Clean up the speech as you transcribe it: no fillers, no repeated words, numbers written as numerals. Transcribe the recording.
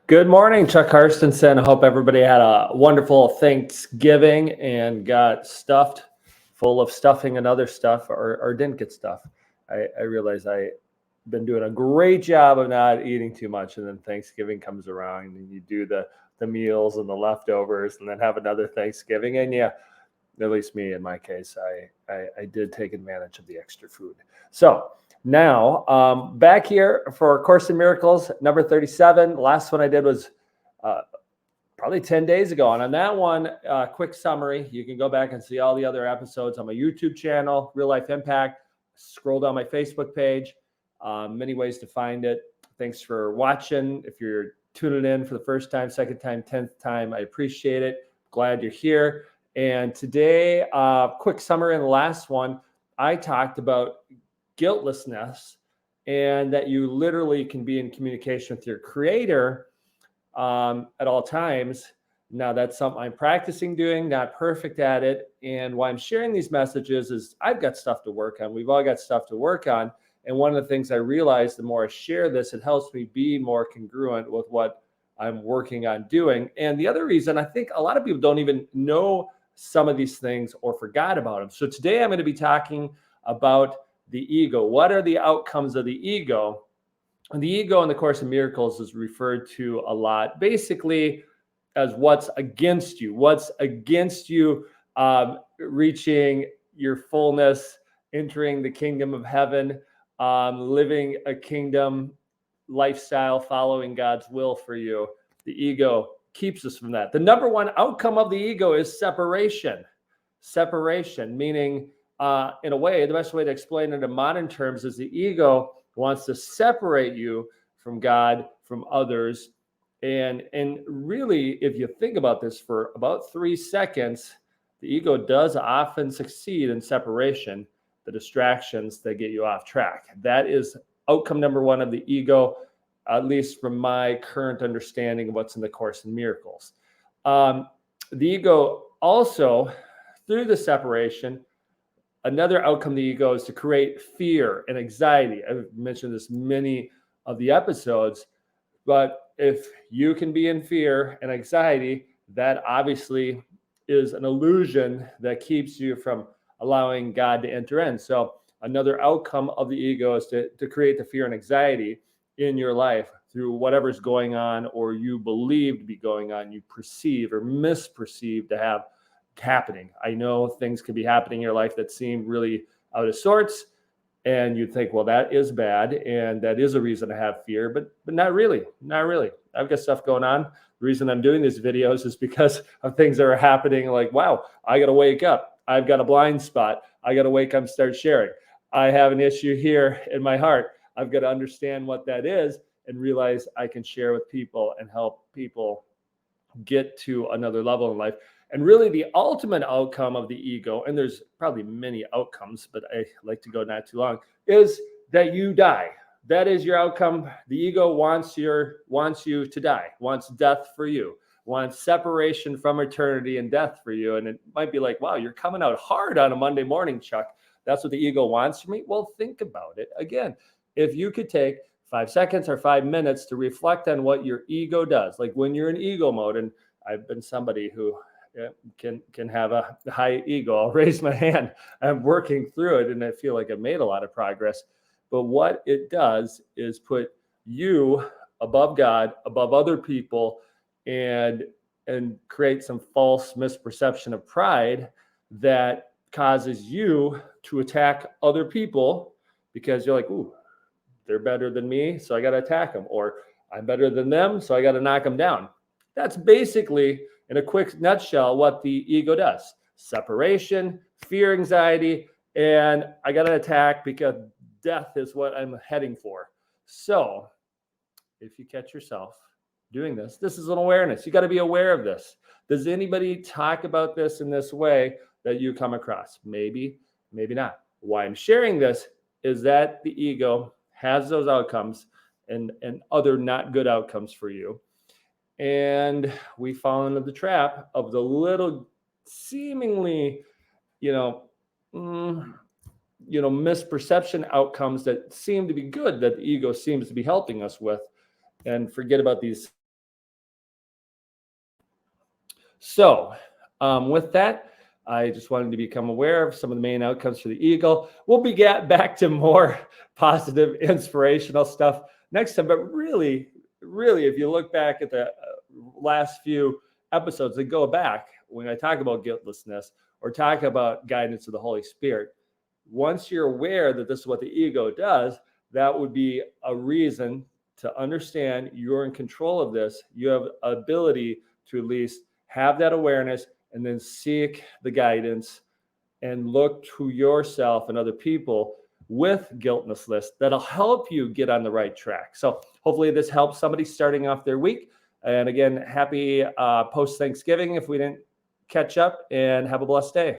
Good morning, Chuck Karstensen. I hope everybody had a wonderful Thanksgiving and got stuffed full of stuffing and other stuff, or didn't get stuffed. I realize I've been doing a great job of not eating too much, and then Thanksgiving comes around and you do the meals and the leftovers, and then have another Thanksgiving. And yeah, at least me in my case, I did take advantage of the extra food. So now back here for Course in Miracles number 37. Last one I did was probably 10 days ago. And on that one, quick summary, you can go back and see all the other episodes on my YouTube channel, Real Life Impact. Scroll down my Facebook page. Many ways to find it. Thanks for watching. If you're tuning in for the first time, second time, 10th time, I appreciate it. Glad you're here. And today, quick summary in the last one, I talked about guiltlessness and that you literally can be in communication with your creator at all times. Now, that's something I'm practicing doing, not perfect at it. And why I'm sharing these messages is I've got stuff to work on. We've all got stuff to work on. And one of the things I realize, the more I share this, it helps me be more congruent with what I'm working on doing. And the other reason, I think a lot of people don't even know some of these things or forgot about them. So today I'm going to be talking about the ego. What are the outcomes of the ego? And the ego in the Course in Miracles is referred to a lot, basically as what's against you, reaching your fullness, entering the kingdom of heaven, living a kingdom lifestyle, following God's will for you. The ego keeps us from that. The number one outcome of the ego is separation. Separation, meaning, in a way, the best way to explain it in modern terms is the ego wants to separate you from God, from others. And really, if you think about this for about 3 seconds, the ego does often succeed in separation, the distractions that get you off track. That is outcome number one of the ego, at least from my current understanding of what's in the Course in Miracles. The ego also, through the separation, another outcome of the ego is to create fear and anxiety. I've mentioned this many of the episodes, but if you can be in fear and anxiety, that obviously is an illusion that keeps you from allowing God to enter in. So another outcome of the ego is to create the fear and anxiety in your life through whatever's going on, or you believe to be going on, you perceive or misperceive to have happening. I know things could be happening in your life that seem really out of sorts, and you think, well, that is bad, and that is a reason to have fear, but not really. I've got stuff going on. The reason I'm doing these videos is because of things that are happening, like, wow, I got to wake up. I've got a blind spot. I got to wake up and start sharing. I have an issue here in my heart. I've got to understand what that is and realize I can share with people and help people get to another level in life. And really the ultimate outcome of the ego, and there's probably many outcomes, but I like to go not too long, is that you die. That is your outcome. The ego wants you to die, wants death for you, wants separation from eternity and death for you. And it might be like, wow, you're coming out hard on a Monday morning, Chuck. That's what the ego wants from me. Well, think about it again. If you could take 5 seconds or 5 minutes to reflect on what your ego does, like when you're in ego mode, and I've been somebody who can have a high ego. I'll raise my hand. I'm working through it, and I feel like I've made a lot of progress. But what it does is put you above God, above other people, and create some false misperception of pride that causes you to attack other people because you're like, ooh, they're better than me, so I got to attack them. Or I'm better than them, so I got to knock them down. That's basically, in a quick nutshell, what the ego does. Separation, fear, anxiety, and I got to attack because death is what I'm heading for. So if you catch yourself doing this, this is an awareness. You got to be aware of this. Does anybody talk about this in this way that you come across? Maybe, maybe not. Why I'm sharing this is that the ego has those outcomes and other not good outcomes for you. And we fall into the trap of the little seemingly, misperception outcomes that seem to be good, that the ego seems to be helping us with, and forget about these So, with that, I just wanted to become aware of some of the main outcomes for the eagle. We'll be back to more positive, inspirational stuff next time. But really, really, if you look back at the last few episodes that go back, when I talk about guiltlessness or talk about guidance of the Holy Spirit, once you're aware that this is what the ego does, that would be a reason to understand you're in control of this. You have ability to at least have that awareness and then seek the guidance and look to yourself and other people with guiltlessness that'll help you get on the right track. So hopefully this helps somebody starting off their week. And again, happy post Thanksgiving if we didn't catch up, and have a blessed day.